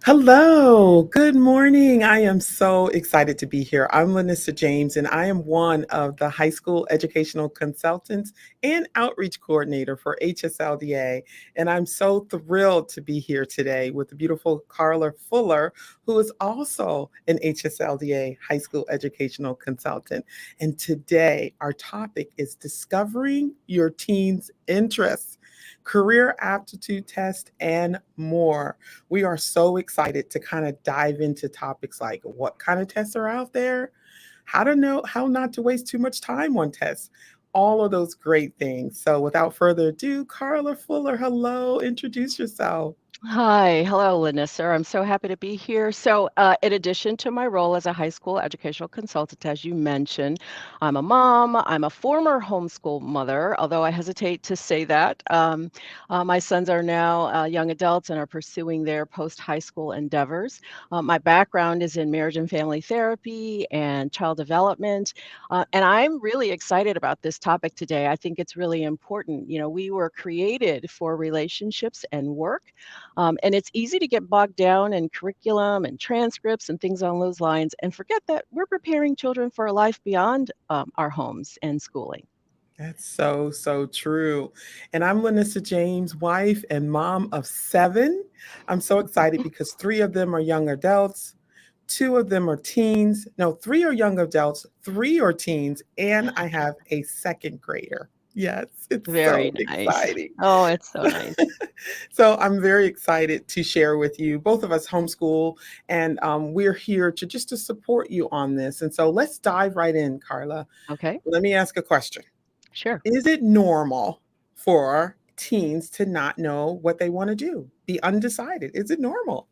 Hello, good morning. I am so excited to be here. I'm LaNissir James, and I am one of the high school educational consultants and outreach coordinator for HSLDA. And I'm so thrilled to be here today with the beautiful Carla Fuller, who is also an HSLDA high school educational consultant. And today, our topic is discovering your teen's interests, career aptitude test, and more. We are so excited to kind of dive into topics like what kind of tests are out there, how to know how not to waste too much time on tests, all of those great things. So, without further ado, Carla Fuller, hello, introduce yourself. Hi, hello, LaNissir. I'm so happy to be here. In addition to my role as a high school educational consultant, as you mentioned, I'm a mom. I'm a former homeschool mother, although I hesitate to say that. My sons are now young adults and are pursuing their post-high school endeavors. My background is in marriage and family therapy and child development, and I'm really excited about this topic today. I think it's really important. You know, we were created for relationships and work. And it's easy to get bogged down in curriculum and transcripts and things on those lines and forget that we're preparing children for a life beyond our homes and schooling. That's so, so true. And I'm Lanissa James, wife and mom of seven. I'm so excited because three of them are young adults, two of them are teens. No, three are young adults, three are teens, and I have a second grader. Yes, it's Very so nice. exciting. Oh, it's so nice. So I'm very excited to share with you. Both of us homeschool, and we're here to just to support you on this. And so let's dive right in, Carla. Okay, Let me ask a question. sure. Is it normal for teens to not know what they want to do? Be undecided. Is it normal?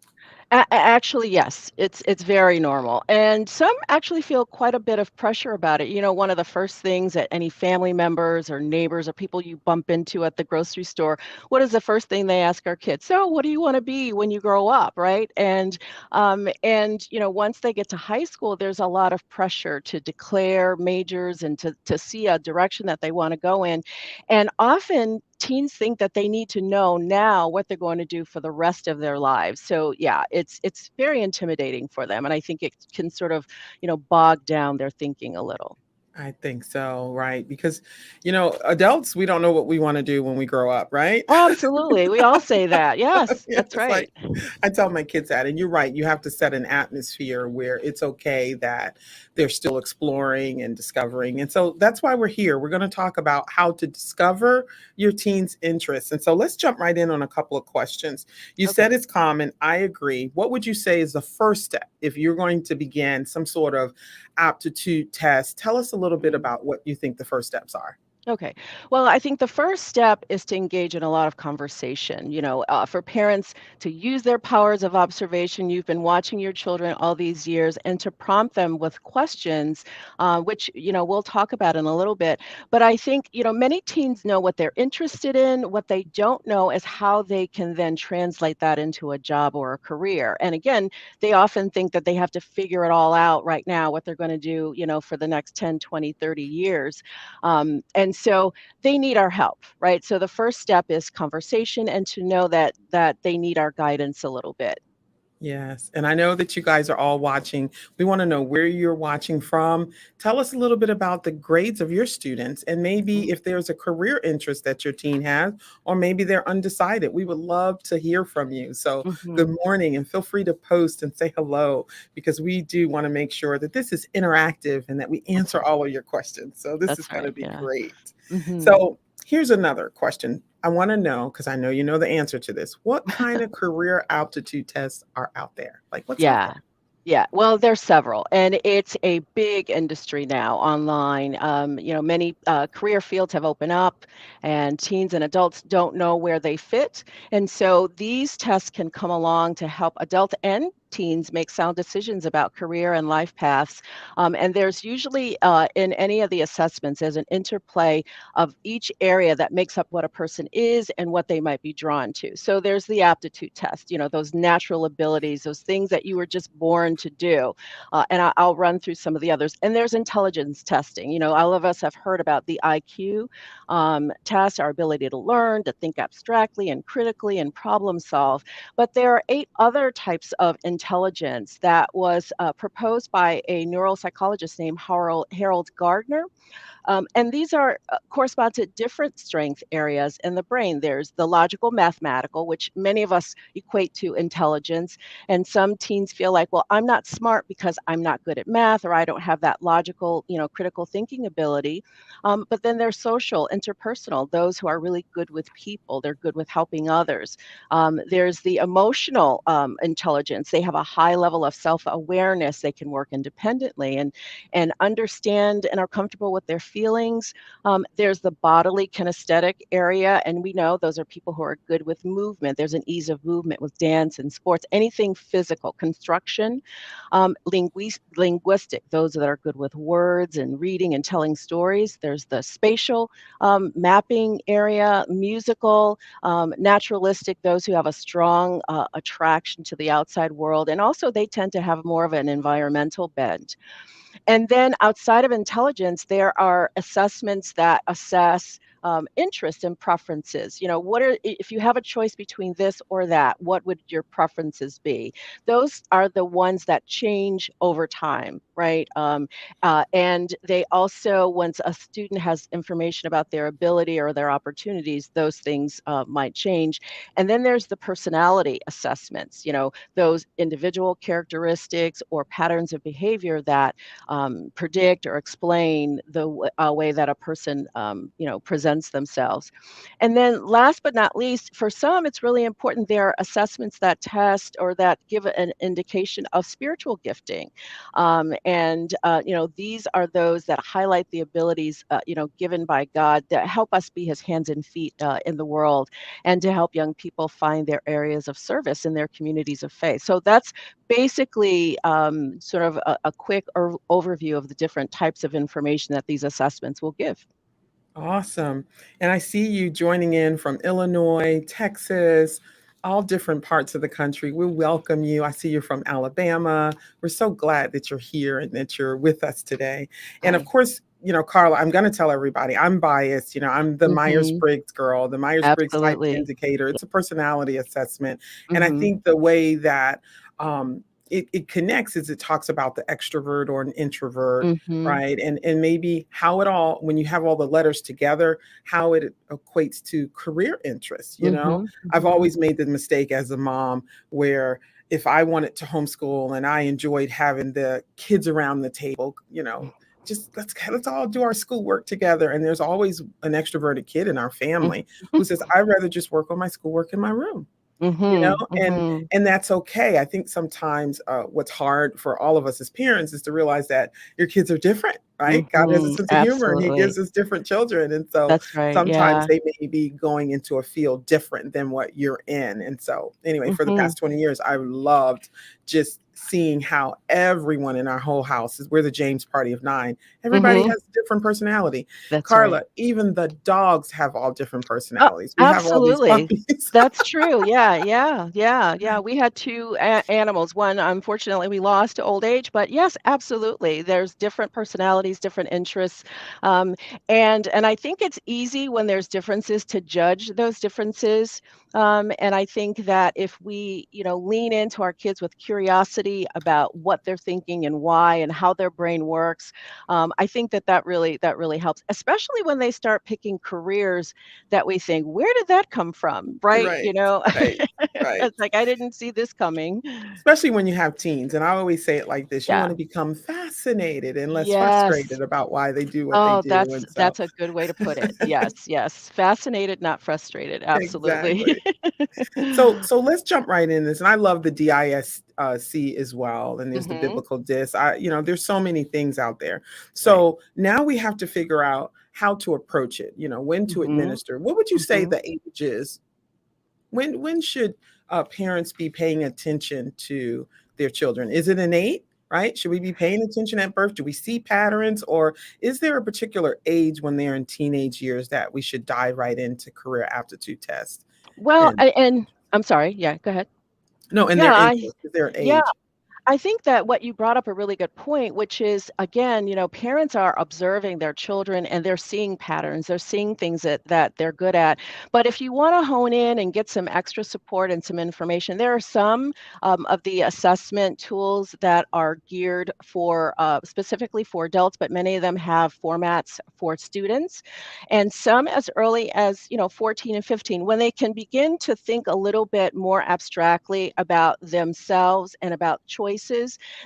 Actually, yes, it's very normal, and some actually feel quite a bit of pressure about it. You know, one of the first things that any family members or neighbors or people you bump into at the grocery store, what is the first thing they ask our kids? So, what do you want to be when you grow up, right? And you know, once they get to high school, there's a lot of pressure to declare majors and to see a direction that they want to go in, and often teens think that they need to know now what they're going to do for the rest of their lives. So yeah, it's very intimidating for them, and I think it can sort of, bog down their thinking a little. I think so, right? Because, adults, we don't know what we want to do when we grow up, right? Absolutely. We all say that. Yes, Yeah, that's it's like right. I tell my kids that, and you're right. You have to set an atmosphere where it's okay that they're still exploring and discovering. And so that's why we're here. We're going to talk about how to discover your teen's interests. And so let's jump right in on a couple of questions. You Okay. said it's common. I agree. What would you say is the first step if you're going to begin some sort of aptitude test? Tell us a little bit Mm. about what you think the first steps are. Okay. Well, I think the first step is to engage in a lot of conversation. For parents to use their powers of observation. You've been watching your children all these years, and to prompt them with questions, which, we'll talk about in a little bit. But I think, many teens know what they're interested in. What they don't know is how they can then translate that into a job or a career. And again, they often think that they have to figure it all out right now, what they're going to do, for the next 10, 20, 30 years. And so they need our help, right? So the first step is conversation, and to know that they need our guidance a little bit. Yes. And I know that you guys are all watching. We want to know where you're watching from. Tell us a little bit about the grades of your students and maybe if there's a career interest that your teen has, or maybe they're undecided. We would love to hear from you. So, Mm-hmm. good morning and feel free to post and say hello because we do want to make sure that this is interactive and that we That's answer right. all of your questions. So, this is That's going to right. be Yeah. great. Hmm. So, here's another question. I want to know because I know you know the answer to this. What kind of career aptitude tests are out there? Like what's out Yeah. there? Yeah, well, there's several, and it's a big industry now online. Many career fields have opened up, and teens and adults don't know where they fit. And so these tests can come along to help adults and teens make sound decisions about career and life paths. And there's usually in any of the assessments, there's an interplay of each area that makes up what a person is and what they might be drawn to. So there's the aptitude test, those natural abilities, those things that you were just born to do. And I'll run through some of the others. And there's intelligence testing. All of us have heard about the IQ test, our ability to learn, to think abstractly and critically and problem solve. But there are 8 other types of intelligence that was proposed by a neuropsychologist named Harold Gardner. And these are correspond to different strength areas in the brain. There's the logical mathematical, which many of us equate to intelligence. And some teens feel like, well, I'm not smart because I'm not good at math, or I don't have that logical, critical thinking ability. But then there's social, interpersonal, those who are really good with people. They're good with helping others. There's the emotional intelligence. They have a high level of self-awareness. They can work independently and understand and are comfortable with their feelings. There's the bodily kinesthetic area, and we know those are people who are good with movement. There's an ease of movement with dance and sports, anything physical, construction. Linguistic, those that are good with words and reading and telling stories. There's the spatial mapping area, musical, naturalistic, those who have a strong attraction to the outside world. And also they tend to have more of an environmental bent. And then outside of intelligence, there are assessments that assess interest and preferences. If you have a choice between this or that, what would your preferences be? Those are the ones that change over time, right? And they also, once a student has information about their ability or their opportunities, those things might change. And then there's the personality assessments, those individual characteristics or patterns of behavior that predict or explain the way that a person, presents themselves. And then last but not least, for some, it's really important. There are assessments that test or that give an indication of spiritual gifting. These are those that highlight the abilities, given by God that help us be his hands and feet in the world and to help young people find their areas of service in their communities of faith. So that's basically sort of a quick overview of the different types of information that these assessments will give. Awesome. And I see you joining in from Illinois, Texas, all different parts of the country. We welcome you. I see you're from Alabama. We're so glad that you're here and that you're with us today. And of Hi. course, Carla, I'm going to tell everybody I'm biased. I'm the Hmm. Myers-Briggs girl, the Myers-Briggs type Absolutely. indicator. It's a personality assessment. And I Hmm. think the way that it connects is it talks about the extrovert or an introvert, Hmm. right? And maybe how it all, when you have all the letters together, how it equates to career interests. Hmm. I've Hmm. always made the mistake as a mom where if I wanted to homeschool and I enjoyed having the kids around the table, just let's all do our schoolwork together. And there's always an extroverted kid in our family who says, I'd rather just work on my schoolwork in my room you know Hmm. and Hmm. and that's okay. I think sometimes what's hard for all of us as parents is to realize that your kids are different, right? God has a Hmm. sense of humor and he Absolutely. gives us different children, and so That's right. sometimes Yeah. they may be going into a field different than what you're in. And so anyway, for the Hmm. past 20 years I loved just seeing how everyone in our whole house is, we're the James party of 9, everybody Hmm. has a different personality. That's right. Carla, even the dogs have all different Oh, personalities. We have all these absolutely. puppies. That's true. Yeah, yeah, yeah, yeah. We had 2 animals. One, unfortunately, we lost to old age, but yes, absolutely. There's different personalities, different interests, um, and I think it's easy when there's differences to judge those differences. And I think that if we, lean into our kids with curiosity about what they're thinking and why and how their brain works, I think that really helps, especially when they start picking careers that we think, "Where did that come from?" Right? Right, right, right. It's like, "I didn't see this coming." Especially when you have teens, and I always say it like this, you Yeah. wanna become fascinated and less Yes. frustrated about why they do what they Oh, do, that's and so that's a good way to put it. Yes, yes. Fascinated, not frustrated. Absolutely. exactly. So let's jump right in this, and I love the DIS C as well, and there's the Mhm. biblical dis. There's so many things out there. Right. So now we have to figure out how to approach it, when to Mhm. administer. What would you say Mhm. the age is? When should parents be paying attention to their children? Is it innate? Right? Should we be paying attention at birth? Do we see patterns, or is there a particular age when they're in teenage years that we should dive right into career aptitude tests? Well, And and I'm sorry. Yeah, go ahead. no, and Yeah, their I interest. Is there an yeah, age? I think that what you brought up a really good point, which is again, parents are observing their children and they're seeing patterns. They're seeing things that they're good at. But if you want to hone in and get some extra support and some information, there are some of the assessment tools that are geared for specifically for adults, but many of them have formats for students, and some as early as 14 and 15, when they can begin to think a little bit more abstractly about themselves and about choices,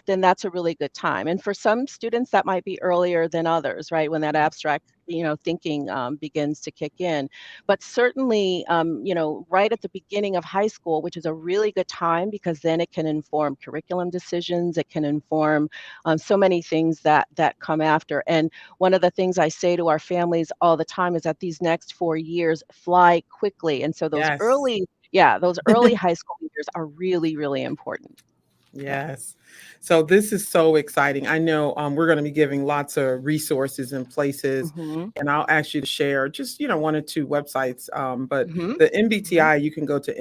then that's a really good time. And for some students, that might be earlier than others, right? When that abstract, thinking begins to kick in. But certainly, right at the beginning of high school, which is a really good time because then it can inform curriculum decisions. It can inform so many things that come after. And one of the things I say to our families all the time is that these next 4 years fly quickly. And so Yes. those early high school years are really, really important. Yeah. Yes. So this is so exciting. I know we're going to be giving lots of resources and places, Hmm. and I'll ask you to share just, one or two websites. But Hmm. the Hmm. MBTI, you can go to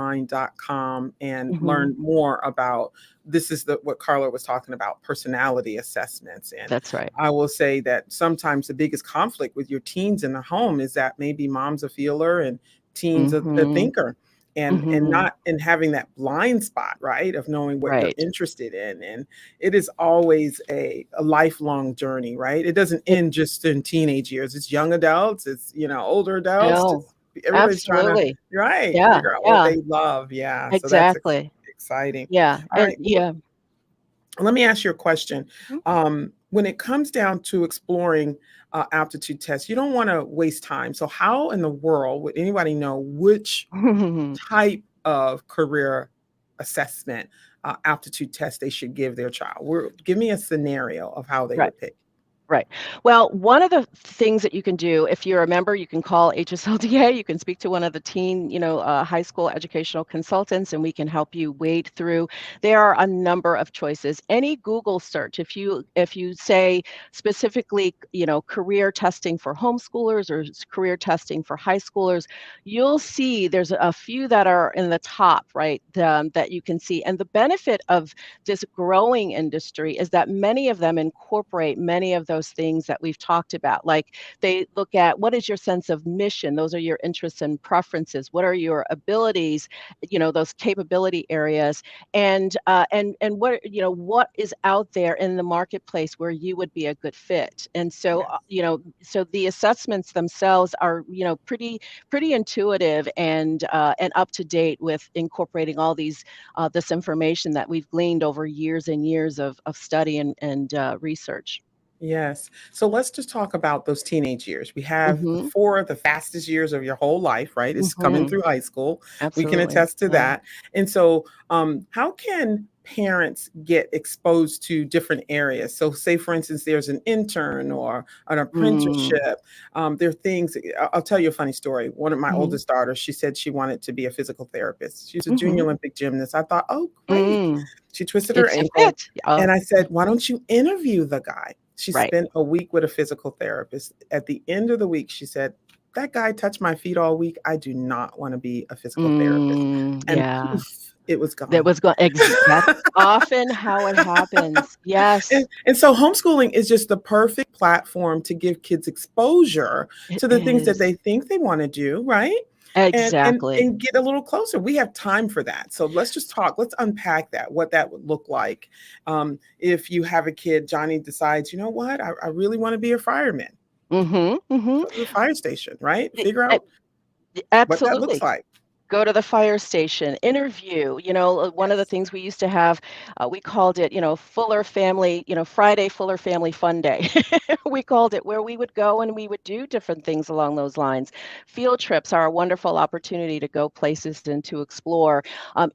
mbtionline.com and Hmm. learn more about this is what Carla was talking about, personality assessments. And That's right. I will say that sometimes the biggest conflict with your teens in the home is that maybe mom's a feeler and teens a Hmm. thinker, and Hmm. not in having that blind spot, right, of knowing what they're Right. interested in. And it is always a lifelong journey, right? It doesn't It, end just in teenage years. It's young adults, it's older adults, no, just everybody's trying to, absolutely. right, Yeah. figure out what Yeah. they love. Yeah, so that's Exactly. exciting. Yeah. All And right, yeah. let me ask you a question. Mhm. When it comes down to exploring aptitude tests, you don't want to waste time. So how in the world would anybody know which type of career assessment aptitude test they should give their child? Give me a scenario of how they Right. would pick. Right. Well, one of the things that you can do, if you're a member, you can call HSLDA. You can speak to one of the high school educational consultants, and we can help you wade through. There are a number of choices. Any Google search, if you say specifically, career testing for homeschoolers or career testing for high schoolers, you'll see there's a few that are in the top, right? That you can see. And the benefit of this growing industry is that many of them incorporate many of those things that we've talked about. Like they look at what is your sense of mission? Those are your interests and preferences. What are your abilities? Those capability areas, and what is out there in the marketplace where you would be a good fit. And so Yes. so the assessments themselves are pretty intuitive and up to date with incorporating all this information that we've gleaned over years and years of study and research. Yes. So let's just talk about those teenage years. We have Mhm. four of the fastest years of your whole life, right? It's coming Mhm. through high school. We can Absolutely. attest to Yeah. that. And so, how can parents get exposed to different areas? So, say, for instance, there's an intern or an Mm. apprenticeship. There are things, I'll tell you a funny story. One of my Mhm. oldest daughters, she said she wanted to be a physical therapist. She's a junior Mhm. Olympic gymnast. I thought, oh, great. Mm. She twisted her It's a ankle. fit. Oh, And I said, why don't you interview the guy? She right. spent a week with a physical therapist. At the end of the week, she said, that guy touched my feet all week. I do not want to be a physical therapist. And Yeah. poof, it was That gone. was going. That's often how it happens. Yes, And so homeschooling is just the perfect platform to give kids exposure it to the things that is. they think they want to do, right? And and Exactly. and get a little closer. We have time for that. So let's just talk. Let's unpack that, what that would look like. If you have a kid, Johnny decides, you know what, I really want to be a fireman. Mhm. Mhm. Go to the fire station, right? Y Figure a out what that looks Absolutely. like. Go to the fire station, interview. One of the Yes. things we used to have, we called it, Fuller Family, Friday Fuller Family Fun Day. We called it, where we would go and we would do different things along those lines. Field trips are a wonderful opportunity to go places and to explore.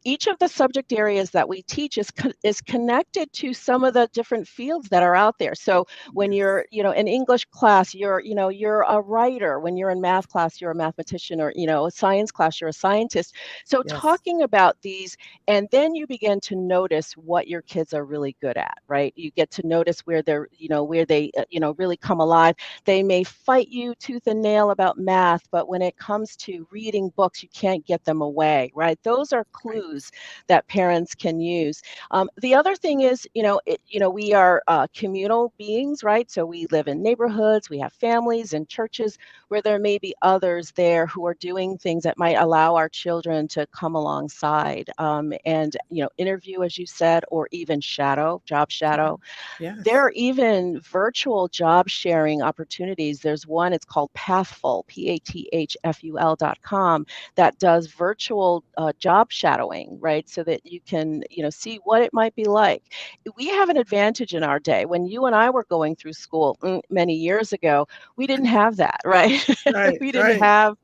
Each of the subject areas that we teach is connected to some of the different fields that are out there. So when Yes. you're, in English class, you're a writer. When you're in math class, you're a mathematician, or, a science class, you're a scientist scientist. So Yes. talking about these, and then you begin to notice what your kids are really good at, right? You get to notice where they're, where they, really come alive. They may fight you tooth and nail about math, but when it comes to reading books, you can't get them away, right? Those are Right. clues that parents can use. The other thing is, we are communal beings, right? So we live in neighborhoods, we have families and churches where there may be others there who are doing things that might allow our children to come alongside, and interview, as you said, or even job Yeah. shadow. There Yes. are even virtual job sharing opportunities. There's one, it's called Pathful, pathful.com, that does virtual job shadowing, right? So that you can, see what it might be like. We have an advantage in our day. When you and I were going through school many years ago, we didn't have that, right? Right. We didn't Right. have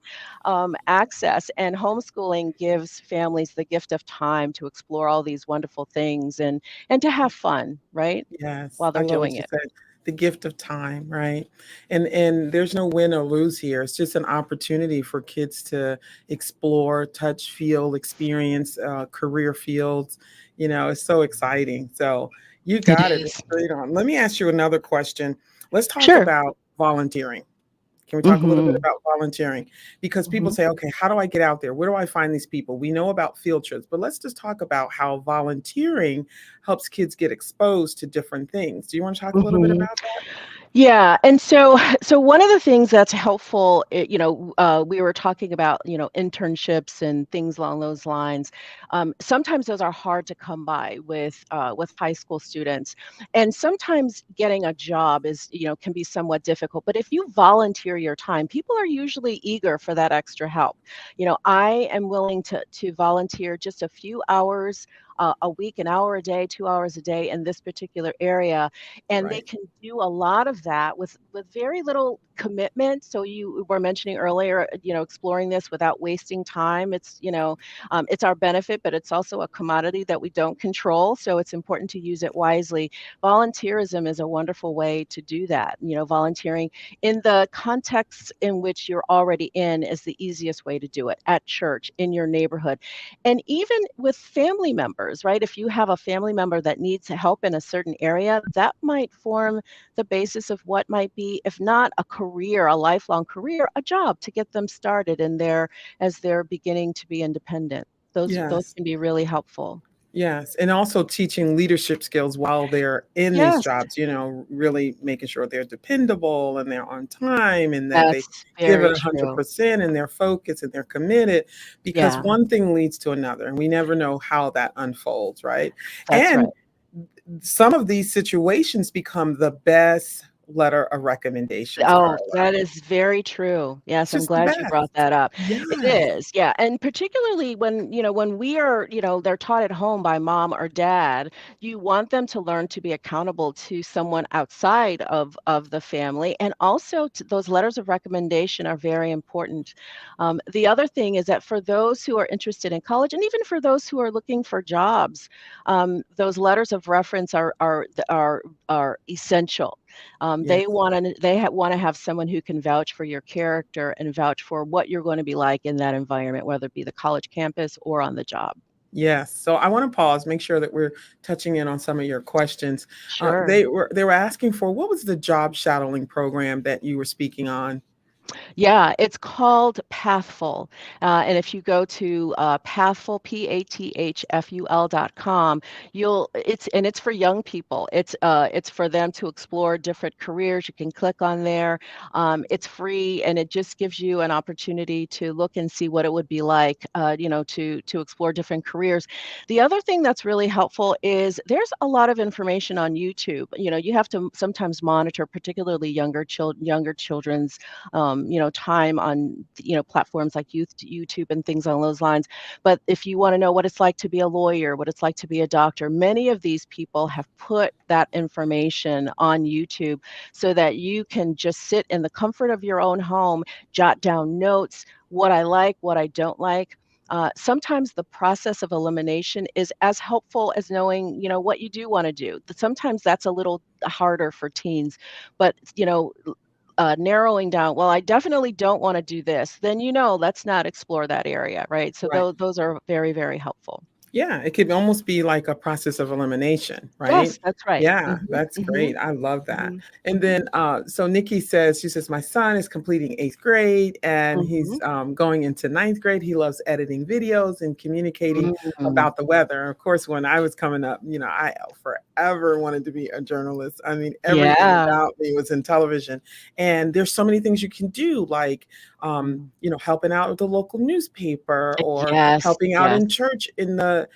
access, and homeschooling gives families the gift of time to explore all these wonderful things and to have fun, right? Yes, While I they're love doing what you it. said. The gift of time, right? And there's no win or lose here. It's just an opportunity for kids to explore, touch, feel, experience career fields. It's so exciting. So you It got it is. straight on. Let me ask you another question. Let's talk Sure. about volunteering. Can we talk a little bit Mhm. about volunteering? Because people Mhm. say, okay, how do I get out there? Where do I find these people? We know about field trips, but let's just talk about how volunteering helps kids get exposed to different things. Do you want to talk a little bit Mhm. about that? Yeah, and so one of the things that's helpful, we were talking about, internships and things along those lines. Sometimes those are hard to come by with high school students, and sometimes getting a job is, can be somewhat difficult. But if you volunteer your time, people are usually eager for that extra help. I am willing to volunteer just a few hours a week, an hour a day, 2 hours a day in this particular area, and they Right. can do a lot of that with very little commitment. So you were mentioning earlier, exploring this without wasting time. It's our benefit, but it's also a commodity that we don't control, so it's important to use it wisely. Volunteerism is a wonderful way to do that. Volunteering in the context in which you're already in is the easiest way to do it, at church, in your neighborhood, and even with family members, right? If you have a family member that needs help in a certain area, that might form the basis of what might be, if not a career, a lifelong career, a job to get them started in their as they're beginning to be independent. Those Yes. can be really helpful. Yes. And also teaching leadership skills while they're in these Yes, jobs, really making sure they're dependable and they're on time and that they that's give it very true. 100% and they're focused and they're committed because Yeah, one thing leads to another and we never know how that unfolds, right? that's right. And some of these situations become the best letter of recommendations, Oh, Carla. that is very true. It's Yes, I'm just the glad you best. brought that up. It Yes. is, yeah, and particularly when we are, they're taught at home by mom or dad, you want them to learn to be accountable to someone outside of the family, and also those letters of recommendation are very important. The other thing is that for those who are interested in college, and even for those who are looking for jobs, those letters of reference are essential. They Yes. want to want to have someone who can vouch for your character and vouch for what you're going to be like in that environment, whether it be the college campus or on the job. Yes. So I want to pause, make sure that we're touching in on some of your questions. Sure. They were asking for what was the job shadowing program that you were speaking on? Yeah, it's called Pathful. And if you go to Pathful, pathful.com, it's for young people. It's for them to explore different careers. You can click on there. It's free, and it just gives you an opportunity to look and see what it would be like, to explore different careers. The other thing that's really helpful is there's a lot of information on YouTube. You have to sometimes monitor, particularly younger children's time on, platforms like YouTube and things along those lines. But if you want to know what it's like to be a lawyer, what it's like to be a doctor, many of these people have put that information on YouTube so that you can just sit in the comfort of your own home, jot down notes, what I like, what I don't like. Sometimes the process of elimination is as helpful as knowing, what you do want to do. Sometimes that's a little harder for teens, but narrowing down, well, I definitely don't want to do this, then let's not explore that area, right? So Right. those are very, very helpful. Yeah, it could almost be like a process of elimination, right? Yes, that's right. Yeah, Mhm, that's mhm, great. I love that. mhm, And mhm, then, so Nikki says, she says, my son is completing eighth grade and he's mhm, going into ninth grade. He loves editing videos and communicating mm. about the weather. Of course, when I was coming up, I forever wanted to be a journalist. I mean, everything Yeah. about me was in television. And there's so many things you can do, like, Mm. helping out with the local newspaper or Yes, helping out yes. in church in the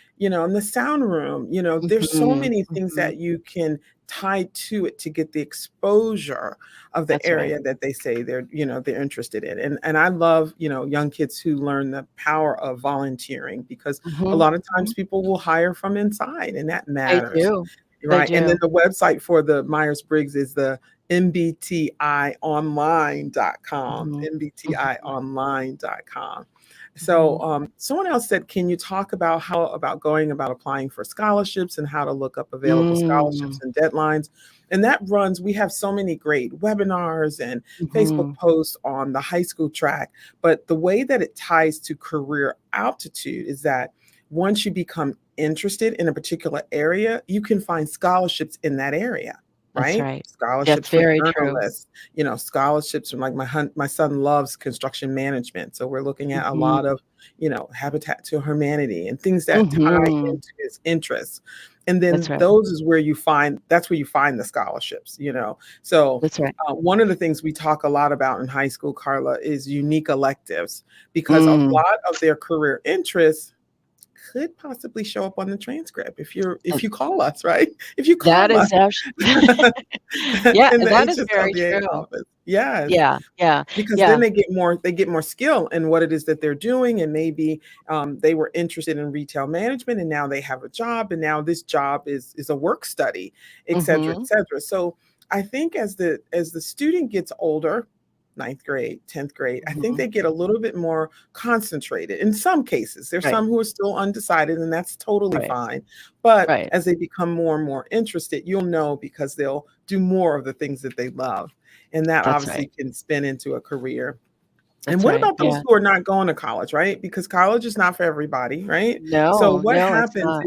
sound room. There's so Mhm, many things mhm. that you can tie to it to get the exposure of the That's right. area that they say they're interested in. And I love, young kids who learn the power of volunteering because a Mhm, lot of times mhm. people will hire from inside and that They matters. do. They Right. And then do. the website for the Myers-Briggs is the mbtionline.com, Mhm, mhm, mbtionline.com. So, mhm. someone else said, "Can you talk about how about going about applying for scholarships and how to look up available scholarships Mm, and deadlines?" And that runs we have so many great webinars and Facebook mhm. posts on the high school track, but the way that it ties to career altitude is that once you become interested in a particular area, you can find scholarships in that area, That's right? right. That's Scholarships for very true. journalists, scholarships from like my son loves construction management. So we're looking at a Mhm, lot of, Habitat to Humanity and things that tie mhm. into his interests. And That's then right. those is where that's where you find the scholarships. So That's right. one of the things we talk a lot about in high school, Carla, is unique electives because a Mm. lot of their career interests could possibly show up on the transcript if And you call us, right? If you that call us is yeah, in the that is very HSLDA true. office. Yes, Yeah, yeah, because then yeah. they get more skill in what it is that they're doing, and maybe they were interested in retail management, and now they have a job, and now this job is a work study, et cetera, et Mhm, cetera. So I think as the student gets older, ninth grade, 10th grade, I think mhm. they get a little bit more concentrated. In some cases, there's Right, some who are still undecided, and that's totally right, fine. But right. as they become more and more interested, you'll know because they'll do more of the things that they love. And that That's right. obviously can spin into a career. And That's what right. about those Yeah. who are not going to college, right? Because college is not for everybody, right? So No, what no, it's happens not.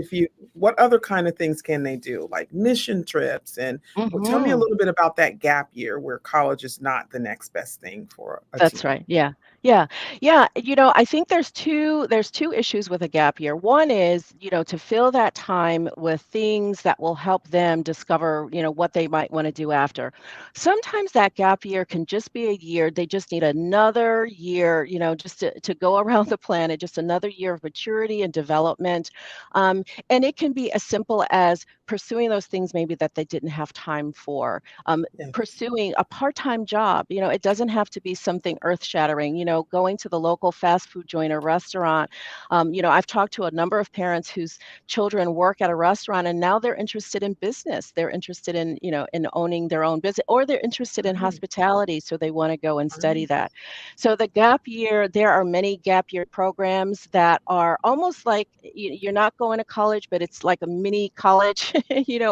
what other kind of things can they do? Like mission trips and well, tell me a Mhm. little bit about that gap year where college is not the next best thing for a That's teen. right. Yeah. Yeah. Yeah. I think there's two issues with a gap year. One is, to fill that time with things that will help them discover, what they might want to do after. Sometimes that gap year can just be a year. They just need another year, just to go around the planet, just another year of maturity and development. And it can be as simple as pursuing those things maybe that they didn't have time for. Yes. Pursuing a part-time job. It doesn't have to be something earth-shattering, going to the local fast food joint or restaurant. I've talked to a number of parents whose children work at a restaurant and now they're interested in business. They're interested in owning their own business, or they're interested in Right. hospitality, so they want to go and study Right. that. So the gap year, there are many gap year programs that are almost like you're not going to college, but it's like a mini college,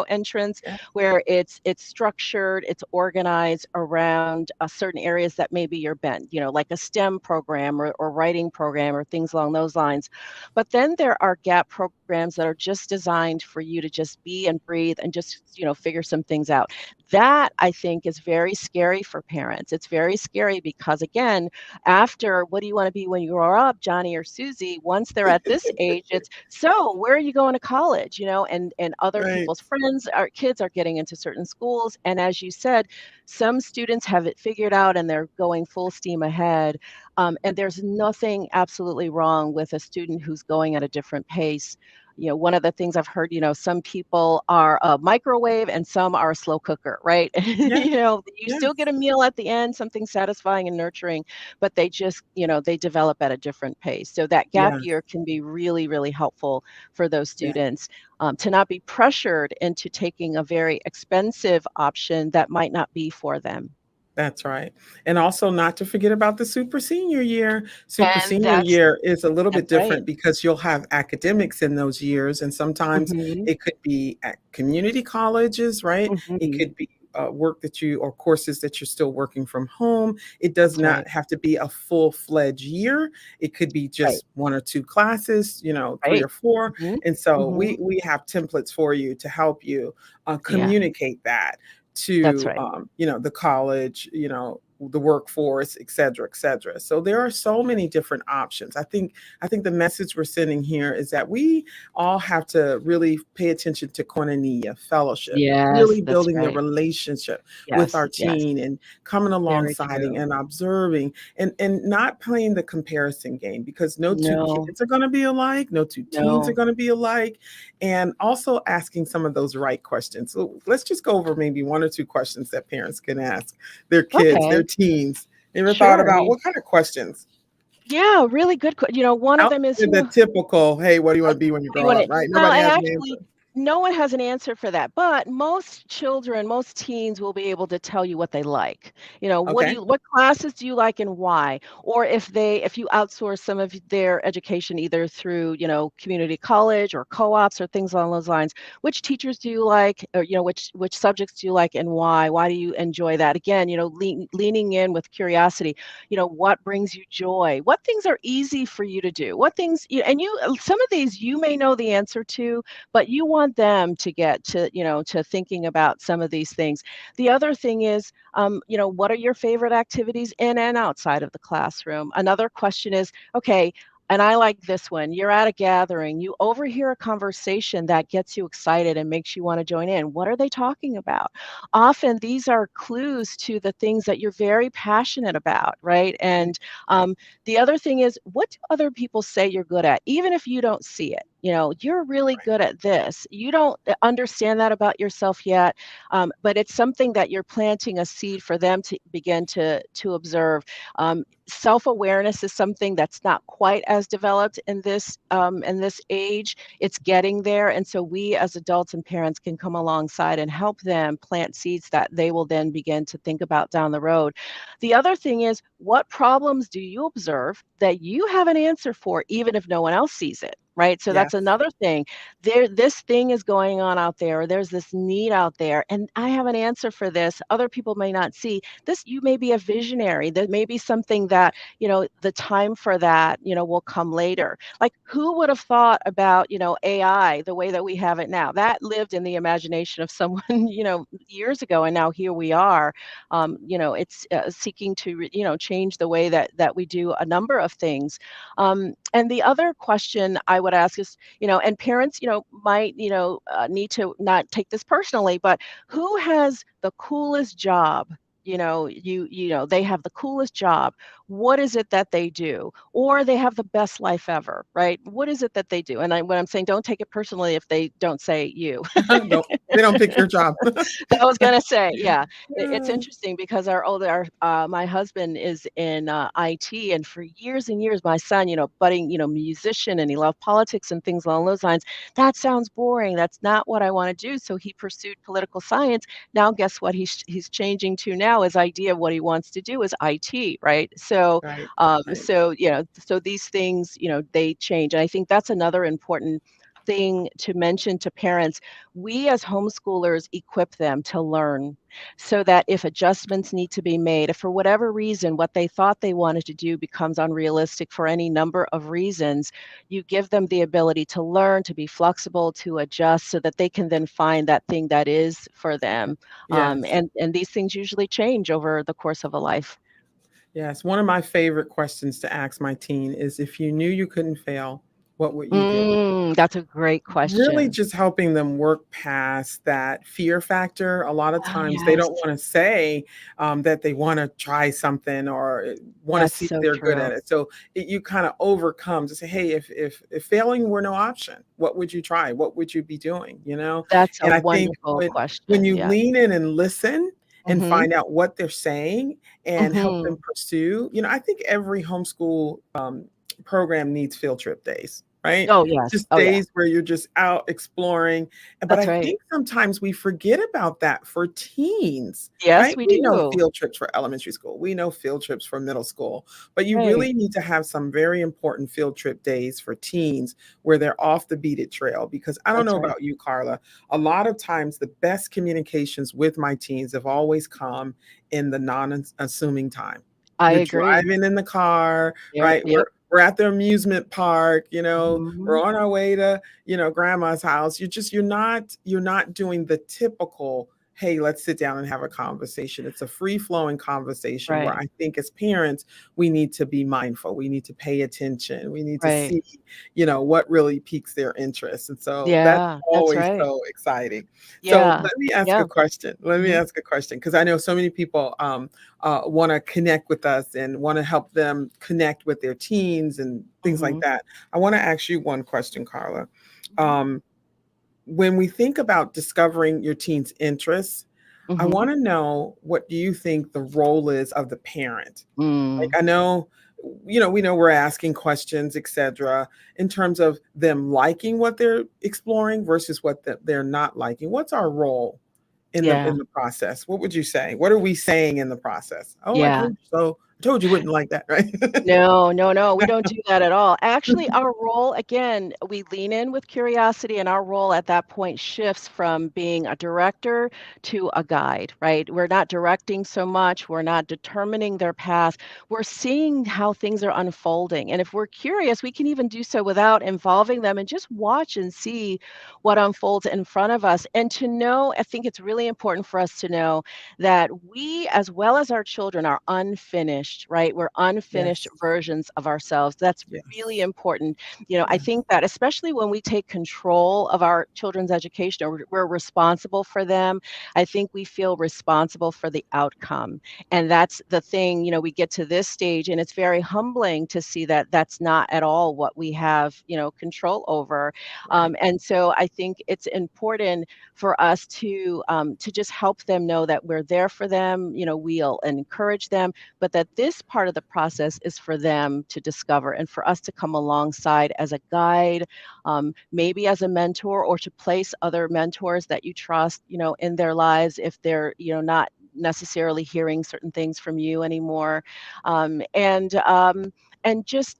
entrance Yeah. where it's structured, it's organized around certain areas that maybe you're bent, like a STEM program or writing program or things along those lines. But then there are gap programs that are just designed for you to just be and breathe and just, figure some things out. That I think is very scary for parents. It's very scary because again, after what do you want to be when you grow up, Johnny or Susie, once they're at this age, it's so where are you going to college? And other Right. people's friends, our kids are getting into certain schools. And as you said, some students have it figured out and they're going full steam ahead. And there's nothing absolutely wrong with a student who's going at a different pace. One of the things I've heard, some people are a microwave and some are a slow cooker, right? Yes. You still get Yes. a meal at the end, something satisfying and nurturing, but they just, they develop at a different pace. So that gap Yes. year can be really, really helpful for those Yeah. students, to not be pressured into taking a very expensive option that might not be for them. That's right. And also not to forget about the super senior year. Super And senior that's year is a little bit that's right. different because you'll have academics in those years, and sometimes Mhm, it could be at community colleges, right? It mhm. could be work that you or courses that you're still working from home. It does That's right. not have to be a full-fledged year. It could be Right. just one or two classes, 3 Right. or 4. Mhm. And so Mhm. we have templates for you to help you Yeah, communicate that that's to right. the college, the workforce, et cetera, et cetera. So there are so many different options. I think the message we're sending here is that we all have to really pay attention to koinonia, fellowship, Yes, really that's building the right. relationship with our Yes, yes. teen and coming Very alongside true. and observing and not playing the comparison game, because no two No, kids are going to be alike, no two teens are no. going to be alike, and also asking some of those right questions. So let's just go over maybe one or two questions that parents can ask their kids, their Okay, teens. You ever thought sure. about what kind of questions? Yeah, really good one of them is, Outside the typical, "Hey, what do you want to be when you what do you grow want up?" to Right? well, Nobody and has an actually, answer. no one has an answer for that, but most children, most teens will be able to tell you what they like. Okay. What classes do you like and why? Or if you outsource some of their education either through, community college or co-ops or things along those lines, which teachers do you like, or, which subjects do you like and why? Why do you enjoy that? Again, leaning in with curiosity. What brings you joy? What things are easy for you to do? What things, some of these you may know the answer to, but you want them to get to thinking about some of these things. The other thing is, what are your favorite activities in and outside of the classroom? Another question is, okay, and I like this one. You're at a gathering, you overhear a conversation that gets you excited and makes you want to join in. What are they talking about? Often these are clues to the things that you're very passionate about, right? Yeah, And the other thing is, what do other people say you're good at, even if you don't see it? You're really right. good at this. You don't understand that about yourself yet, but it's something that you're planting a seed for them to begin to observe. Self-awareness is something that's not quite as developed in this age. It's getting there, and so we as adults and parents can come alongside and help them plant seeds that they will then begin to think about down the road. The other thing is, what problems do you observe that you have an answer for, even if no one else sees it? Right. So that's Yes. another thing. This thing is going on out there. There's this need out there, and I have an answer for this. Other people may not see this. You may be a visionary. There may be something that, the time for that, will come later. Like, who would have thought about, AI the way that we have it now? That lived in the imagination of someone, years ago, and now here we are. It's seeking to change the way that we do a number of things. And the other question I would ask is, and parents, might need to not take this personally, but who has the coolest job? They have the coolest job. What is it that they do? Or they have the best life ever, right? What is it that they do? And when I'm saying, don't take it personally if they don't say you. Don't they don't pick your job. I was gonna say, yeah, it's Yeah, interesting because my husband is in IT, and for years and years, my son, budding, musician, and he loved politics and things along those lines. That sounds boring. That's not what I want to do. So he pursued political science. Now, guess what? He's changing to now. His idea of what he wants to do is IT, right? So, right, right. so these things, they change, and I think that's another important thing to mention to parents. We as homeschoolers equip them to learn so that if adjustments need to be made, if for whatever reason what they thought they wanted to do becomes unrealistic for any number of reasons, you give them the ability to learn, to be flexible, to adjust so that they can then find that thing that is for them. Yes. And these things usually change over the course of a life. Yes. One of my favorite questions to ask my teen is, if you knew you couldn't fail, what would you do? That's a great Really question. just helping them work past that fear factor. A lot of Oh, times they yes. don't wanna say, that they wanna try something or wanna That's see if so they're good true. at it. So, you kinda overcome to say, "Hey, if failing were no option, what would you try? What would you be doing?" You know? That's a And I think wonderful when question. you Yeah. lean in and listen and Mhm. find out what they're saying and help them Mhm. pursue, I think every homeschool, program needs field trip days, right? Oh, yes. Just Oh, yeah. days where you're just out exploring. But That's I right. think sometimes we forget about that for teens, Yes, right? we We know do. field trips for elementary school. We know field trips for middle school, but you Right. really need to have some very important field trip days for teens where they're off the beaten trail. Because I don't That's know right. about you, Carla, a lot of times the best communications with my teens have always come in the non-assuming time. I You're agree. driving in the car, Yep, right? yep. We're at the amusement park, we're Mhm. on our way to, grandma's house. You're not doing the typical, hey, let's sit down and have a conversation. It's a free-flowing conversation where Right, I think as parents, we need to be mindful. We need to pay attention. We need to right. see, what really piques their interest. And so that's Yeah, that's always right. so exciting. So Yeah. let me ask a Yeah. question. Let me Mhm, ask a question because I know so many people want to connect with us and want to help them connect with their teens and things like mhm, that. I want to ask you one question, Carla. mhm, Um, when we think about discovering your teen's interests, I mhm. want to know, what do you think the role is of the parent? Like, Mm. I know, we know we're asking questions, etc., in terms of them liking what they're exploring versus what they're not liking. What's our role Yeah, in the process? What would you say? What are we saying in the process? Oh, I yeah. told you so. I told you wouldn't like that, right? No, no, no, we don't do that at all. Actually, our role, again, we lean in with curiosity, and our role at that point shifts from being a director to a guide, right? We're not directing so much, we're not determining their path, we're seeing how things are unfolding. And if we're curious, we can even do so without involving them and just watch and see what unfolds in front of us. And to know, I think it's really important for us to know that we, as well as our children, are unfinished, right? We're unfinished Yes. versions of ourselves. That's really Yes. important. I Yes. think that especially when we take control of our children's education or we're responsible for them, I think we feel responsible for the outcome. And that's the thing, we get to this stage and it's very humbling to see that that's not at all what we have, control over. Right. And so I think it's important for us to just help them know that we're there for them, we'll encourage them, but that this part of the process is for them to discover and for us to come alongside as a guide, maybe as a mentor or to place other mentors that you trust, in their lives if they're, not necessarily hearing certain things from you anymore. And just,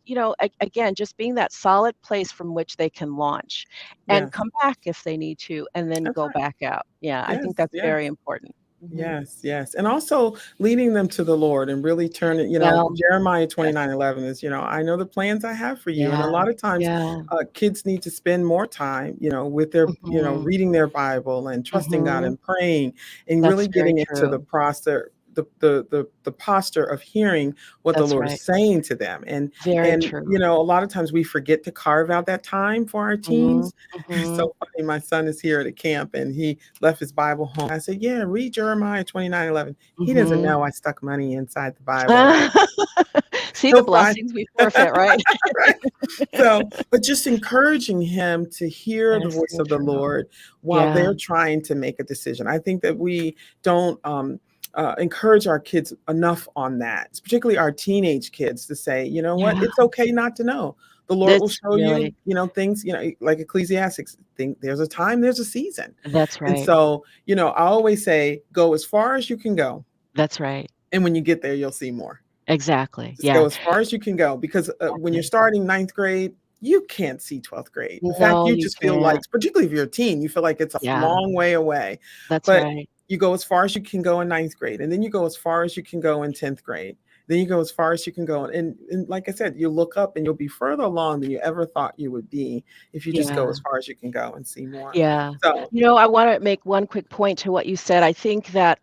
again, just being that solid place from which they can launch and Yes. come back if they need to, and then That's go right. back out. Yeah, I think Yes. that's Yes. very important. Mhm. Yes, yes. And also leading them to the Lord and really turning, Yeah, Jeremiah yes. 29:11 is, I know the plans I have for you. And a Yeah, lot of times yeah. kids need to spend more time, with their, Mhm, reading their Bible and trusting God mhm. and praying and That's really very getting into the true. process. The posture of hearing what the That's Lord is right. saying to them. Very And true. a lot of times we forget to carve out that time for our Mhm, teens. It's mhm, so funny. My son is here at a camp and he left his Bible home. I said, "Yeah, read Jeremiah 29:11." He doesn't mhm. know I stuck money inside the Bible. See the He'll find blessings we forfeit, right? right? So, but just encouraging him to hear That the is voice so of the true. Lord while Yeah. they're trying to make a decision. I think that we don't encourage our kids enough on that, particularly our teenage kids, to say, you know what, Yeah. it's okay not to know. The Lord will It's show you, really things, like Ecclesiastics, think there's a time, there's a season. that's And right. so, I always say, go as far as you can go. That's right. And when you get there, you'll see more. Exactly. Just go Yeah, as far as you can go because when you're exactly. starting ninth grade, you can't see 12th grade. In fact, No, you you just feel like, can't. particularly if you're a teen, you feel like it's a Yeah, long way away. that's But right. you go as far as you can go in ninth grade, and then you go as far as you can go in 10th grade. Then you go as far as you can go. And like I said, you look up and you'll be further along than you ever thought you would be if you just go Yeah. as far as you can go and see more. Yeah. So, I wanna make one quick point to what you said. I think that,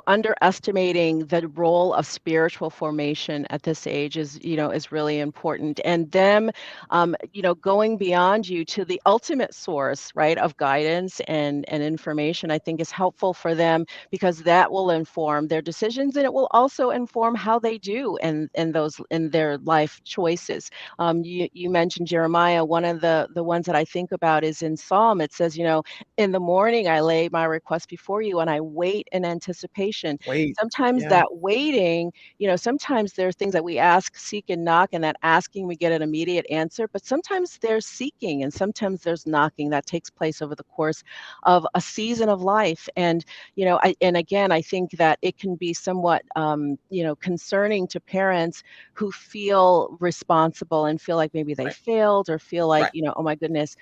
underestimating the role of spiritual formation at this age is really important. And them, going beyond you to the ultimate source, right, of guidance and information, I think is helpful for them because that will inform their decisions and it will also inform how they do in those in their life choices. You mentioned Jeremiah. One of the ones that I think about is in Psalm. It says, in the morning I lay my request before you and I wait in anticipation. Wait. Sometimes Yeah. that waiting, sometimes there are things that we ask, seek, and knock, and that asking we get an immediate answer, but sometimes there's seeking and sometimes there's knocking that takes place over the course of a season of life. And and again, I think that it can be somewhat concerning to parents who feel responsible and feel like maybe they Right. failed or feel like, Right. oh my goodness,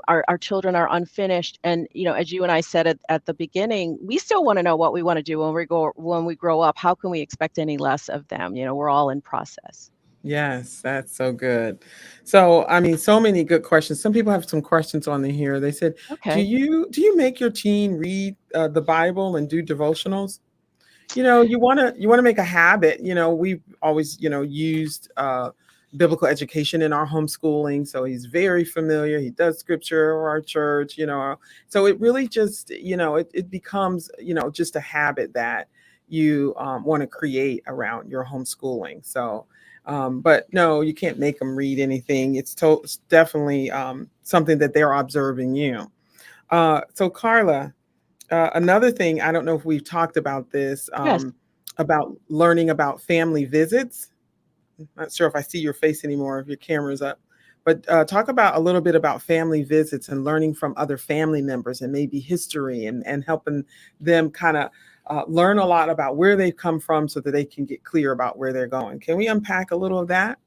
our children are unfinished. And, as you and I said at the beginning, we still want to know what we want to do when we grow up. How can we expect any less of them? We're all in process. Yes, that's so good. So, I mean, so many good questions. Some people have some questions on the here. They said, "Do Okay. you make your teen read the Bible and do devotionals?" You want to make a habit. We've always used biblical education in our homeschooling, so he's very familiar. He does scripture or our church. So it really just it becomes just a habit that you want to create around your homeschooling. So. But no, you can't make them read anything. It's definitely something that they're observing you. So Carla, another thing, I don't know if we've talked about this, Yes. about learning about family visits. Not sure if I see your face anymore, if your camera's up. But talk about a little bit about family visits and learning from other family members and maybe history and helping them kind of learn a lot about where they've come from so that they can get clear about where they're going. Can we unpack a little of that?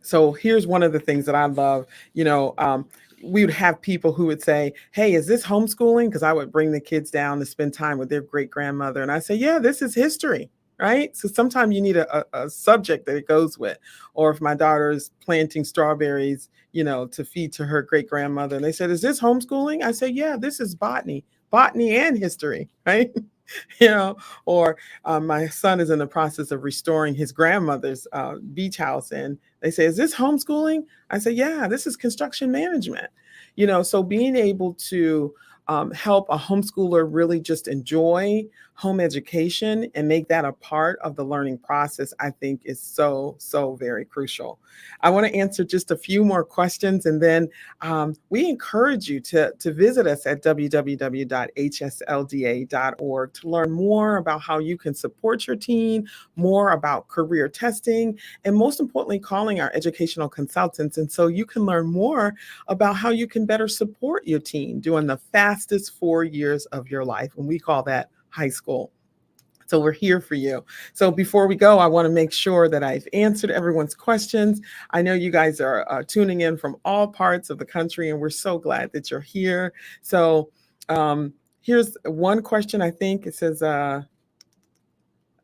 So here's one of the things that I love. We would have people who would say, "Hey, is this homeschooling?" Because I would bring the kids down to spend time with their great grandmother, and I say, "Yeah, this is history." Right. So sometimes you need a subject that it goes with. Or if my daughter's planting strawberries, to feed to her great grandmother, and they said, "Is this homeschooling?" I say, "Yeah, this is botany and history." Right. you know, or my son is in the process of restoring his grandmother's beach house, and they say, "Is this homeschooling?" I say, "Yeah, this is construction management." So being able to help a homeschooler really just enjoy home education and make that a part of the learning process, I think is so, so very crucial. I want to answer just a few more questions, and then we encourage you to visit us at www.hslda.org to learn more about how you can support your teen, more about career testing, and most importantly, calling our educational consultants. And so you can learn more about how you can better support your teen during the fastest 4 years of your life. And we call that high school. So we're here for you. So before we go, I want to make sure that I've answered everyone's questions. I know you guys are tuning in from all parts of the country, and we're so glad that you're here. So here's one question. I think it says, just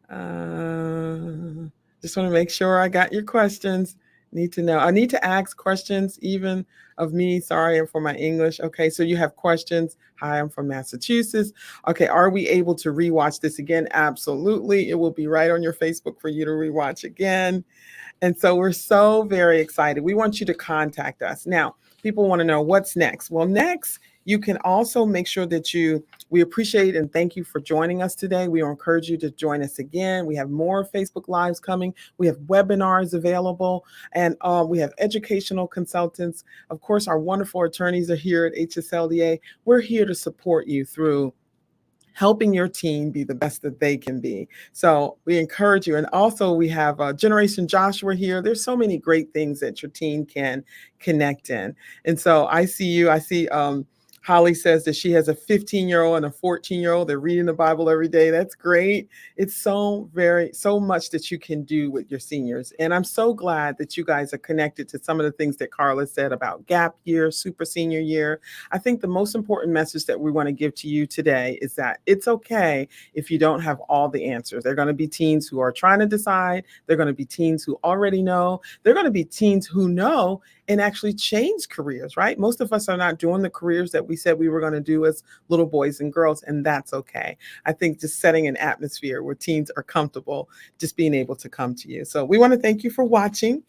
want to make sure I got your questions. Need to know. I need to ask questions even of me. Sorry for my English. Okay, so you have questions. Hi, I'm from Massachusetts. Okay, are we able to rewatch this again? Absolutely. It will be right on your Facebook for you to rewatch again. And so we're so very excited. We want you to contact us. Now, people want to know what's next. Well, next, you can also make sure that we appreciate and thank you for joining us today. We encourage you to join us again. We have more Facebook Lives coming. We have webinars available, and we have educational consultants. Of course, our wonderful attorneys are here at HSLDA. We're here to support you through helping your teen be the best that they can be. So we encourage you. And also we have Generation Joshua here. There's so many great things that your teen can connect in. And so I see you. I see Holly says that she has a 15-year-old and a 14-year-old. They're reading the Bible every day. That's great. It's so much that you can do with your seniors. And I'm so glad that you guys are connected to some of the things that Carla said about gap year, super senior year. I think the most important message that we want to give to you today is that it's okay if you don't have all the answers. There are going to be teens who are trying to decide. There are going to be teens who already know. There are going to be teens who know and actually change careers, right? Most of us are not doing the careers that we said we were going to do as little boys and girls, and that's okay. I think just setting an atmosphere where teens are comfortable just being able to come to you. So we want to thank you for watching.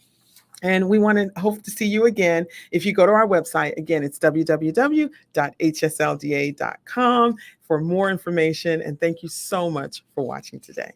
And we want to hope to see you again. If you go to our website, again, it's www.hslda.com for more information. And thank you so much for watching today.